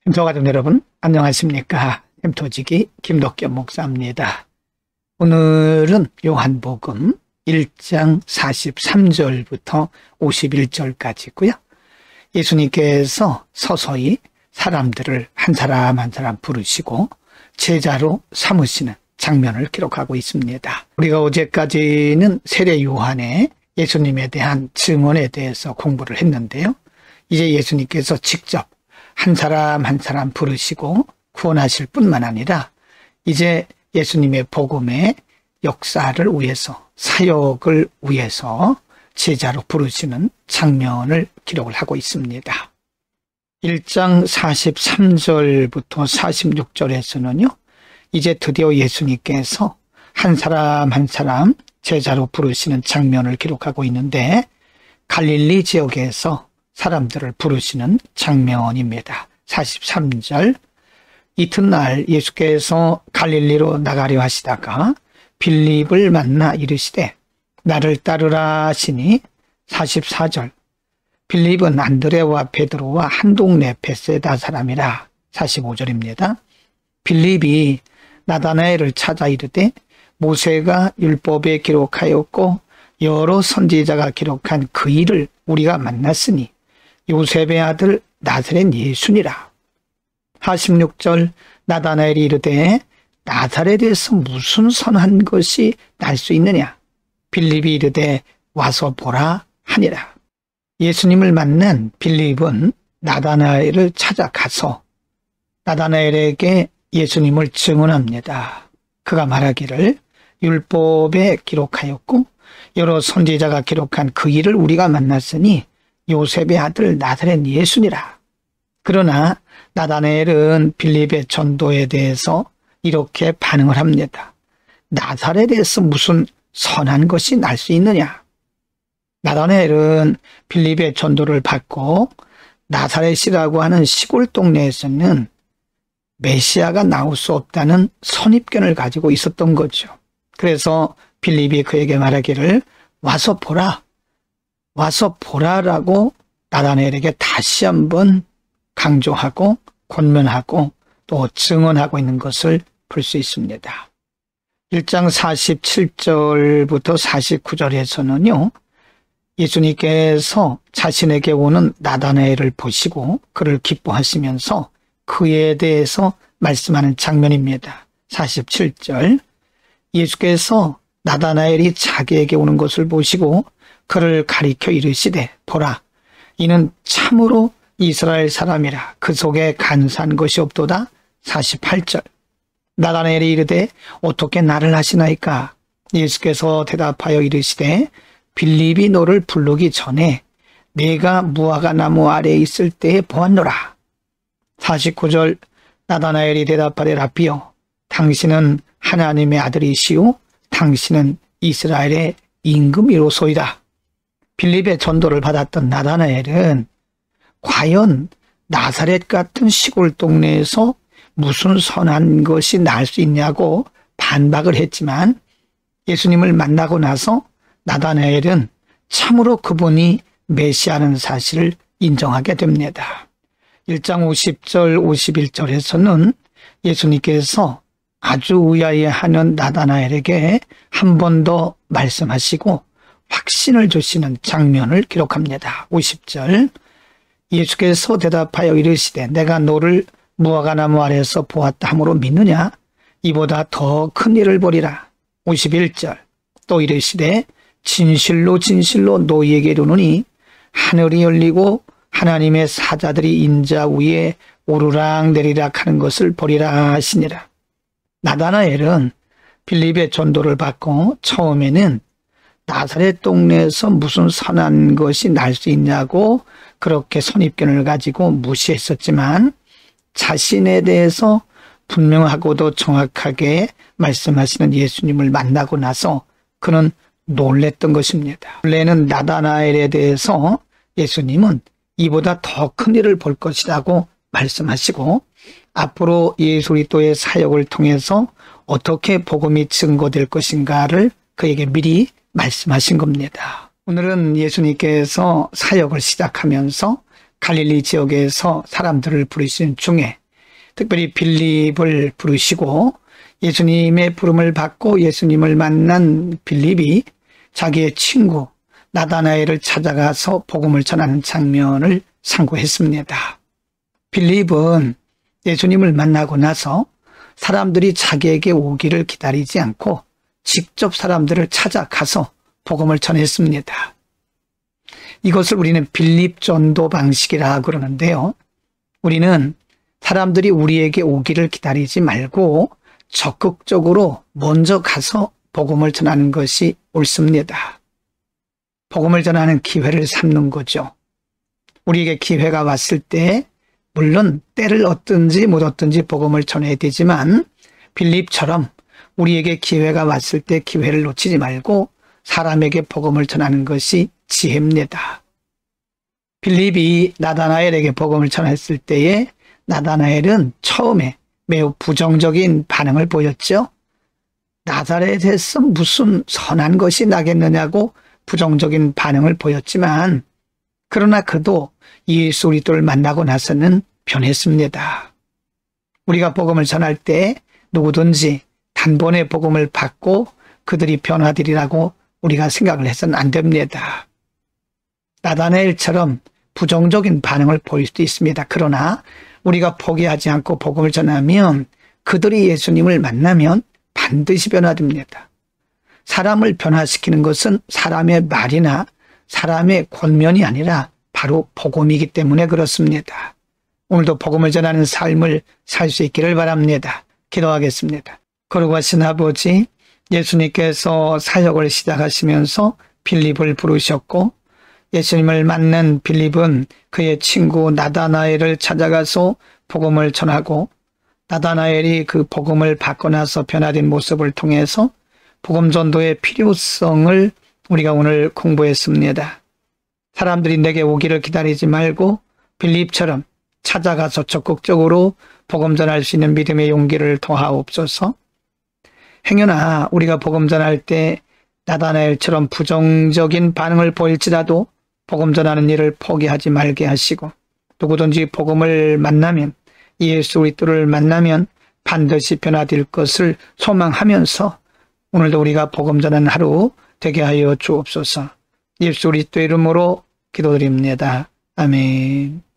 햄토가족 여러분 안녕하십니까. 햄토지기 김덕겸 목사입니다. 오늘은 요한복음 1장 43절부터 51절까지고요. 예수님께서 서서히 사람들을 한 사람 한 사람 부르시고 제자로 삼으시는 장면을 기록하고 있습니다. 우리가 어제까지는 세례 요한의 예수님에 대한 증언에 대해서 공부를 했는데요. 이제 예수님께서 직접 한 사람 한 사람 부르시고 구원하실 뿐만 아니라 이제 예수님의 복음의 역사를 위해서, 사역을 위해서 제자로 부르시는 장면을 기록을 하고 있습니다. 1장 43절부터 46절에서는요. 이제 드디어 예수님께서 한 사람 한 사람 제자로 부르시는 장면을 기록하고 있는데 갈릴리 지역에서 사람들을 부르시는 장면입니다. 43절, 이튿날 예수께서 갈릴리로 나가려 하시다가 빌립을 만나 이르시되 나를 따르라 하시니 44절, 빌립은 안드레와 베드로와 한 동네 베세다 사람이라. 45절입니다. 빌립이 나다나엘을 찾아 이르되 모세가 율법에 기록하였고 여러 선지자가 기록한 그 일을 우리가 만났으니 요셉의 아들 나사렛 예수니라. 46절, 나다나엘이 이르되 나사렛에서 무슨 선한 것이 날 수 있느냐. 빌립이 이르되 와서 보라 하니라. 예수님을 만난 빌립은 나다나엘을 찾아가서 나다나엘에게 예수님을 증언합니다. 그가 말하기를 율법에 기록하였고 여러 선지자가 기록한 그 일을 우리가 만났으니 요셉의 아들 나사렛 예수니라. 그러나 나다나엘은 빌립의 전도에 대해서 이렇게 반응을 합니다. 나사렛에서 무슨 선한 것이 날 수 있느냐. 나다나엘은 빌립의 전도를 받고 나사렛이라고 하는 시골 동네에서는 메시아가 나올 수 없다는 선입견을 가지고 있었던 거죠. 그래서 빌립이 그에게 말하기를 와서 보라. 와서 보라라고 나다나엘에게 다시 한번 강조하고 권면하고 또 증언하고 있는 것을 볼 수 있습니다. 1장 47절부터 49절에서는요. 예수님께서 자신에게 오는 나다나엘을 보시고 그를 기뻐하시면서 그에 대해서 말씀하는 장면입니다. 47절, 예수께서 나다나엘이 자기에게 오는 것을 보시고 그를 가리켜 이르시되 보라, 이는 참으로 이스라엘 사람이라 그 속에 간사한 것이 없도다. 48절, 나다나엘이 이르되 어떻게 나를 아시나이까. 예수께서 대답하여 이르시되 빌립이 너를 부르기 전에 내가 무화과 나무 아래에 있을 때에 보았노라. 49절, 나다나엘이 대답하되 라비여, 당신은 하나님의 아들이시오 당신은 이스라엘의 임금이로소이다. 빌립의 전도를 받았던 나다나엘은 과연 나사렛 같은 시골 동네에서 무슨 선한 것이 날 수 있냐고 반박을 했지만 예수님을 만나고 나서 나다나엘은 참으로 그분이 메시아라는 사실을 인정하게 됩니다. 1장 50절 51절에서는 예수님께서 아주 의아해하는 나다나엘에게 한 번 더 말씀하시고 확신을 주시는 장면을 기록합니다. 50절, 예수께서 대답하여 이르시되 내가 너를 무화과나무 아래에서 보았다 함으로 믿느냐. 이보다 더 큰 일을 보리라. 51절, 또 이르시되 진실로 진실로 너희에게 이르노니 하늘이 열리고 하나님의 사자들이 인자 위에 오르락 내리락 하는 것을 보리라 하시니라. 나다나엘은 빌립의 전도를 받고 처음에는 나사렛 동네에서 무슨 선한 것이 날 수 있냐고 그렇게 선입견을 가지고 무시했었지만 자신에 대해서 분명하고도 정확하게 말씀하시는 예수님을 만나고 나서 그는 놀랬던 것입니다. 원래는 나다나엘에 대해서 예수님은 이보다 더 큰 일을 볼 것이라고 말씀하시고 앞으로 예수 그리스도의 사역을 통해서 어떻게 복음이 증거될 것인가를 그에게 미리 말씀하신 겁니다. 오늘은 예수님께서 사역을 시작하면서 갈릴리 지역에서 사람들을 부르신 중에 특별히 빌립을 부르시고 예수님의 부름을 받고 예수님을 만난 빌립이 자기의 친구 나다나엘을 찾아가서 복음을 전하는 장면을 상고했습니다. 빌립은 예수님을 만나고 나서 사람들이 자기에게 오기를 기다리지 않고 직접 사람들을 찾아가서 복음을 전했습니다. 이것을 우리는 빌립 전도 방식이라 그러는데요. 우리는 사람들이 우리에게 오기를 기다리지 말고 적극적으로 먼저 가서 복음을 전하는 것이 옳습니다. 복음을 전하는 기회를 삼는 거죠. 우리에게 기회가 왔을 때 물론 때를 얻든지 못 얻든지 복음을 전해야 되지만 빌립처럼 우리에게 기회가 왔을 때 기회를 놓치지 말고 사람에게 복음을 전하는 것이 지혜입니다. 빌립이 나다나엘에게 복음을 전했을 때에 나다나엘은 처음에 매우 부정적인 반응을 보였죠. 나사렛에서 무슨 선한 것이 나겠느냐고 부정적인 반응을 보였지만 그러나 그도 예수 그리스도를 만나고 나서는 변했습니다. 우리가 복음을 전할 때 누구든지 단번에 복음을 받고 그들이 변화되리라고 우리가 생각을 해서는 안 됩니다. 나다나엘처럼 부정적인 반응을 보일 수도 있습니다. 그러나 우리가 포기하지 않고 복음을 전하면 그들이 예수님을 만나면 반드시 변화됩니다. 사람을 변화시키는 것은 사람의 말이나 사람의 권면이 아니라 바로 복음이기 때문에 그렇습니다. 오늘도 복음을 전하는 삶을 살 수 있기를 바랍니다. 기도하겠습니다. 거룩하신 아버지, 예수님께서 사역을 시작하시면서 빌립을 부르셨고 예수님을 만난 빌립은 그의 친구 나다나엘을 찾아가서 복음을 전하고 나다나엘이 그 복음을 받고 나서 변화된 모습을 통해서 복음 전도의 필요성을 우리가 오늘 공부했습니다. 사람들이 내게 오기를 기다리지 말고 빌립처럼 찾아가서 적극적으로 복음 전할 수 있는 믿음의 용기를 더하옵소서. 행여나 우리가 복음 전할 때 나다나엘처럼 부정적인 반응을 보일지라도 복음 전하는 일을 포기하지 말게 하시고 누구든지 복음을 만나면 예수 그리스도를 만나면 반드시 변화될 것을 소망하면서 오늘도 우리가 복음 전하는 하루 되게 하여 주옵소서. 예수 그리스도 이름으로 기도드립니다. 아멘.